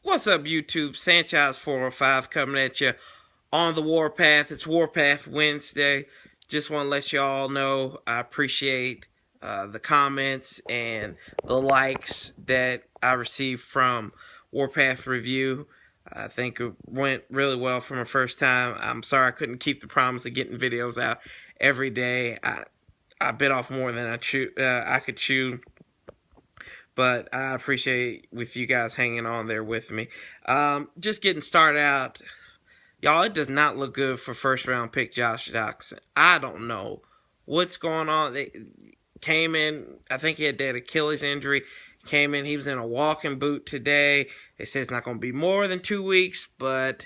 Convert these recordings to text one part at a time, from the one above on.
What's up, YouTube? Sanchez405 coming at you on the Warpath. It's Warpath Wednesday. Just want to let you all know I appreciate the comments and the likes that I received from Warpath Review. I think it went really well for my first time. I'm sorry I couldn't keep the promise of getting videos out every day. I bit off more than I could chew. But I appreciate with you guys hanging on there with me. Just getting started out. Y'all, it does not look good for first round pick Josh Doctson. I don't know what's going on. They came in, I think he had that Achilles injury. Came in, he was in a walking boot today. They say it's not going to be more than 2 weeks, but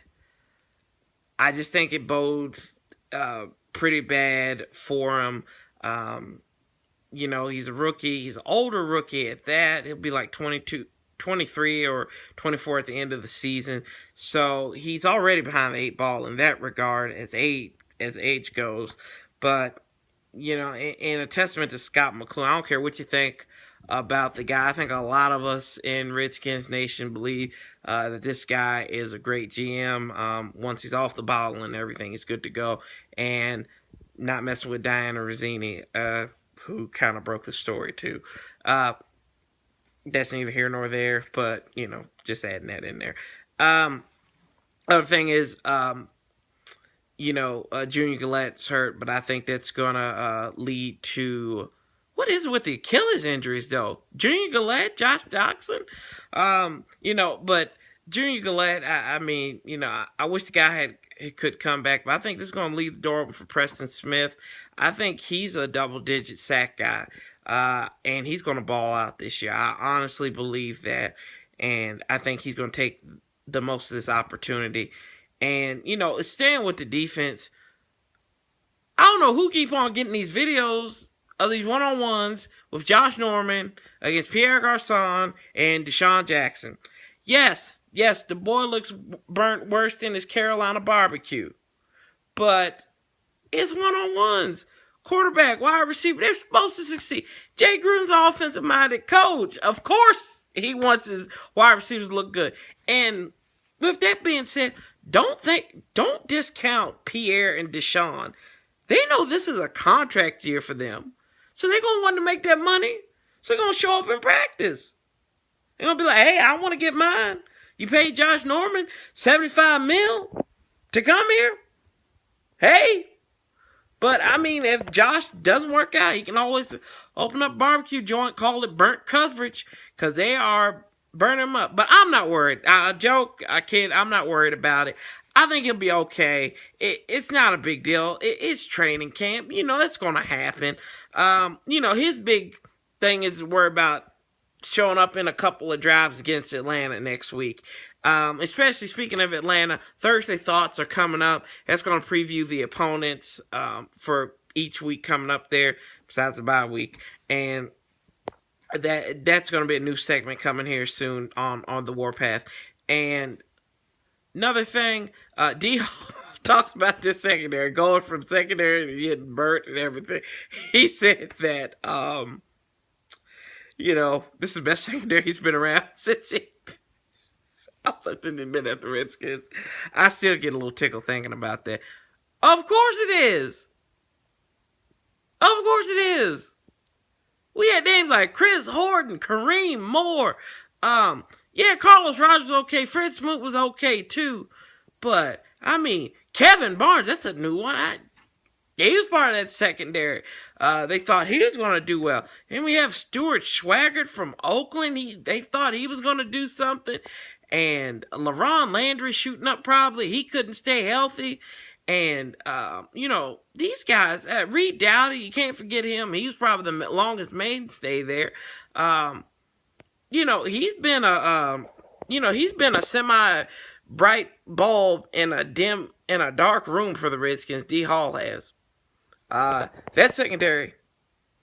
I just think it bodes pretty bad for him. You know, he's a rookie. He's an older rookie at that. He'll be like 23 or 24 at the end of the season. So he's already behind the 8 ball in that regard as age goes. But, you know, in a testament to Scott McCloughan, I don't care what you think about the guy. I think a lot of us in Redskins Nation believe that this guy is a great GM. Once he's off the bottle and everything, he's good to go. And not messing with Diana Rossini, who kind of broke the story too. That's neither here nor there, but, you know, just adding that in there. Other thing is, you know, Junior Galette's hurt, but I think that's going to lead to... What is it with the Achilles injuries, though? Junior Galette, Josh Doctson? You know, but Junior Galette, I mean, you know, I wish the guy could come back, but I think this is going to leave the door open for Preston Smith. I think he's a double-digit sack guy, and he's going to ball out this year. I honestly believe that, and I think he's going to take the most of this opportunity. And, you know, staying with the defense, I don't know who keep on getting these videos of these one-on-ones with Josh Norman against Pierre Garçon and Deshaun Jackson. Yes, the boy looks burnt worse than his Carolina barbecue. But it's one-on-ones. Quarterback, wide receiver, they're supposed to succeed. Jay Gruden's an offensive-minded coach. Of course he wants his wide receivers to look good. And with that being said, don't discount Pierre and Deshaun. They know this is a contract year for them. So they're going to want to make that money. So they're going to show up in practice. They're going to be like, hey, I want to get mine. You paid Josh Norman $75 million to come here? Hey. But, I mean, if Josh doesn't work out, he can always open up a barbecue joint, call it burnt coverage, because they are burning him up. But I'm not worried. I joke, I kid, I'm not worried about it. I think he'll be okay. It's not a big deal. It's training camp. You know, that's going to happen. You know, his big thing is to worry about showing up in a couple of drives against Atlanta next week. Especially speaking of Atlanta, Thursday Thoughts are coming up. That's going to preview the opponents for each week coming up there, besides the bye week. And that's going to be a new segment coming here soon on the Warpath. And another thing, DHall talks about this secondary, going from secondary to getting burnt and everything. He said that, you know, this is the best secondary he's been around since he's been at the Redskins. I still get a little tickle thinking about that. Of course it is. Of course it is. We had names like Chris Horton, Kareem Moore. Yeah, Carlos Rogers was okay. Fred Smoot was okay too. But, I mean, Kevin Barnes, that's a new one. Yeah, he was part of that secondary. They thought he was going to do well. And we have Stuart Schwaggart from Oakland. They thought he was going to do something. And LaRon Landry shooting up probably. He couldn't stay healthy. And, you know, these guys, Reed Dowdy, you can't forget him. He was probably the longest mainstay there. You know, he's been a semi-bright bulb in a dark room for the Redskins. DHall has. That secondary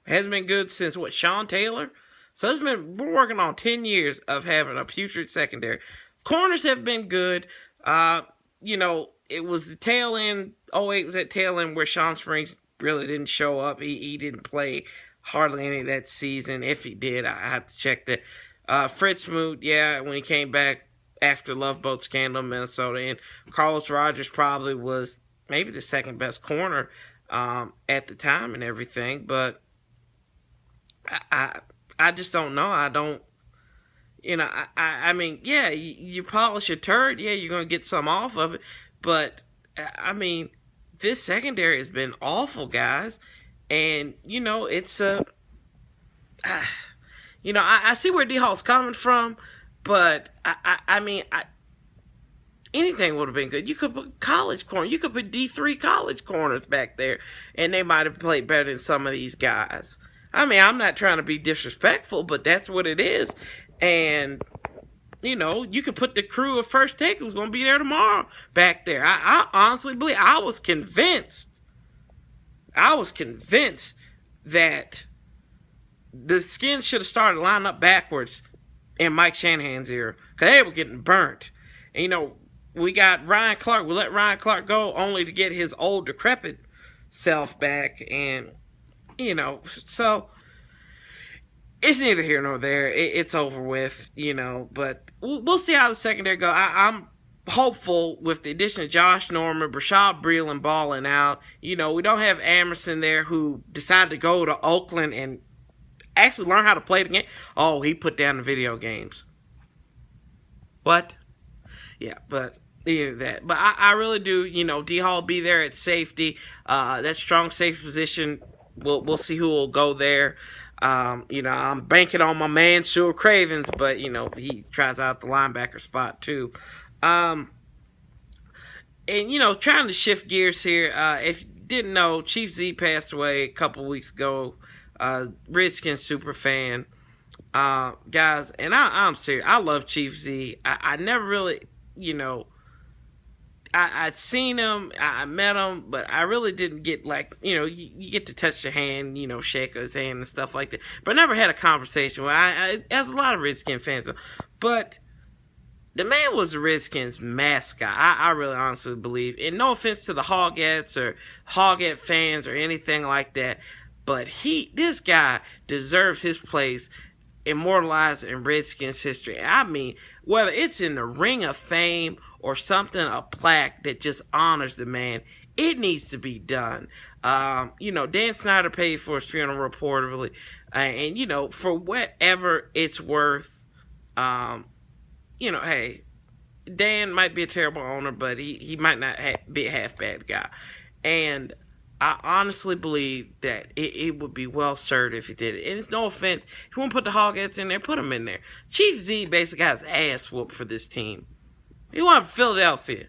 has been good since Sean Taylor? So we're working on 10 years of having a putrid secondary. Corners have been good. You know, it was the tail end, 08 was that tail end where Sean Springs really didn't show up. He didn't play hardly any of that season. If he did, I have to check that. Fred Smoot, yeah, when he came back, after Love Boat scandal in Minnesota, and Carlos Rogers probably was maybe the second best corner at the time and everything. But I just don't know. I don't. I mean, yeah, you polish a turd, yeah, you're gonna get some off of it, but I mean, this secondary has been awful, guys, and it's a, I see where DHall's coming from, but I mean, anything would have been good. You could put college corner, you could put D3 college corners back there, and they might have played better than some of these guys. I mean, I'm not trying to be disrespectful, but that's what it is. And, you could put the crew of First Take who's going to be there tomorrow back there. I honestly believe, I was convinced that the Skins should have started lining up backwards in Mike Shanahan's era, because they were getting burnt. And, we got Ryan Clark. We let Ryan Clark go only to get his old, decrepit self back. And, so it's neither here nor there. It's over with, but we'll see how the secondary goes. I'm hopeful with the addition of Josh Norman, Brashad Breeland balling out. We don't have Amerson there, who decided to go to Oakland and actually learn how to play the game. Oh, he put down the video games. What? Yeah, but either that. But I really do, DHall be there at safety. That strong safety position, we'll see who will go there. I'm banking on my man, Sewell Cravens, but, he tries out the linebacker spot too. And, trying to shift gears here, if you didn't know, Chief Z passed away a couple weeks ago. Redskins super fan. Guys, and I'm serious, I love Chief Z. I never really, I'd seen him, I met him, but I really didn't get, you get to touch the hand, shake his hand and stuff like that. But I never had a conversation with as a lot of Redskin fans do. But the man was the Redskins mascot. I really honestly believe. And no offense to the Hogettes or Hogette fans or anything like that, but this guy deserves his place immortalized in Redskins history. I mean, whether it's in the Ring of Fame or something, a plaque that just honors the man, it needs to be done. Dan Snyder paid for his funeral reportedly, and for whatever it's worth, hey, Dan might be a terrible owner, but he might not be a half bad guy, and I honestly believe that it would be well served if he did it. And it's no offense. If you want to put the Hogettes in there, put them in there. Chief Z basically got his ass whooped for this team. He went to Philadelphia.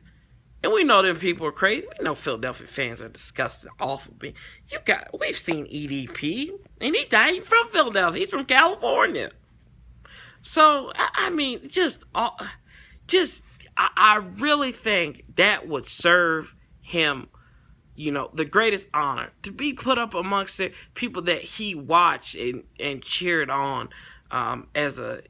And we know them people are crazy. We know Philadelphia fans are disgusting, awful. We've seen EDP. And he's not even from Philadelphia. He's from California. So, I mean, I really think that would serve him, the greatest honor, to be put up amongst the people that he watched and cheered on, as a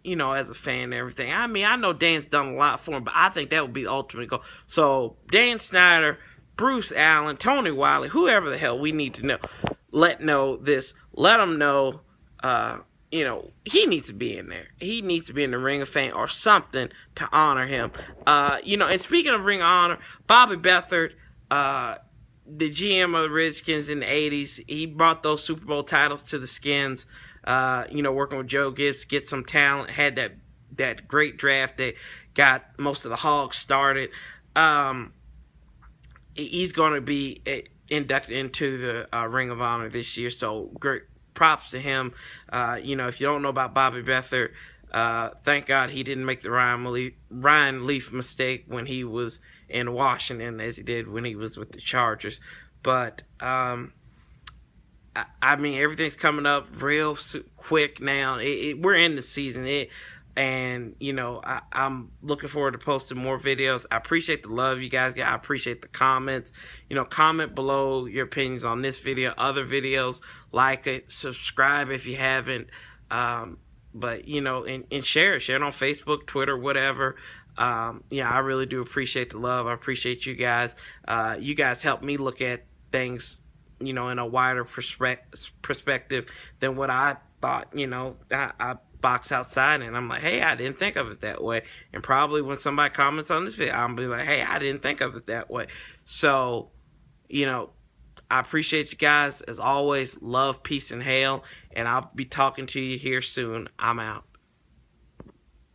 fan and everything. I mean, I know Dan's done a lot for him, but I think that would be the ultimate goal. So Dan Snyder, Bruce Allen, Tony Wiley, whoever the hell we need to know, let them know, he needs to be in there. He needs to be in the Ring of Fame or something to honor him. And speaking of Ring of Honor, Bobby Beathard, the GM of the Redskins in the 80s, he brought those Super Bowl titles to the Skins, working with Joe Gibbs, get some talent, had that great draft that got most of the Hogs started. He's going to be inducted into the Ring of Honor this year, so great props to him. If you don't know about Bobby Beathard, thank God he didn't make the Ryan Leaf mistake when he was in Washington, as he did when he was with the Chargers. But I mean, everything's coming up real quick now. We're in the season, and I'm looking forward to posting more videos. I appreciate the love you guys get. I appreciate the comments. Comment below your opinions on this video, other videos. Like it, subscribe if you haven't. But and share it on Facebook, Twitter, whatever. I really do appreciate the love. I appreciate you guys. You guys help me look at things, in a wider perspective than what I thought. box outside, and I'm like, hey, I didn't think of it that way. And probably when somebody comments on this video, I'll be like, hey, I didn't think of it that way. So, I appreciate you guys. As always, love, peace, and hail. And I'll be talking to you here soon. I'm out.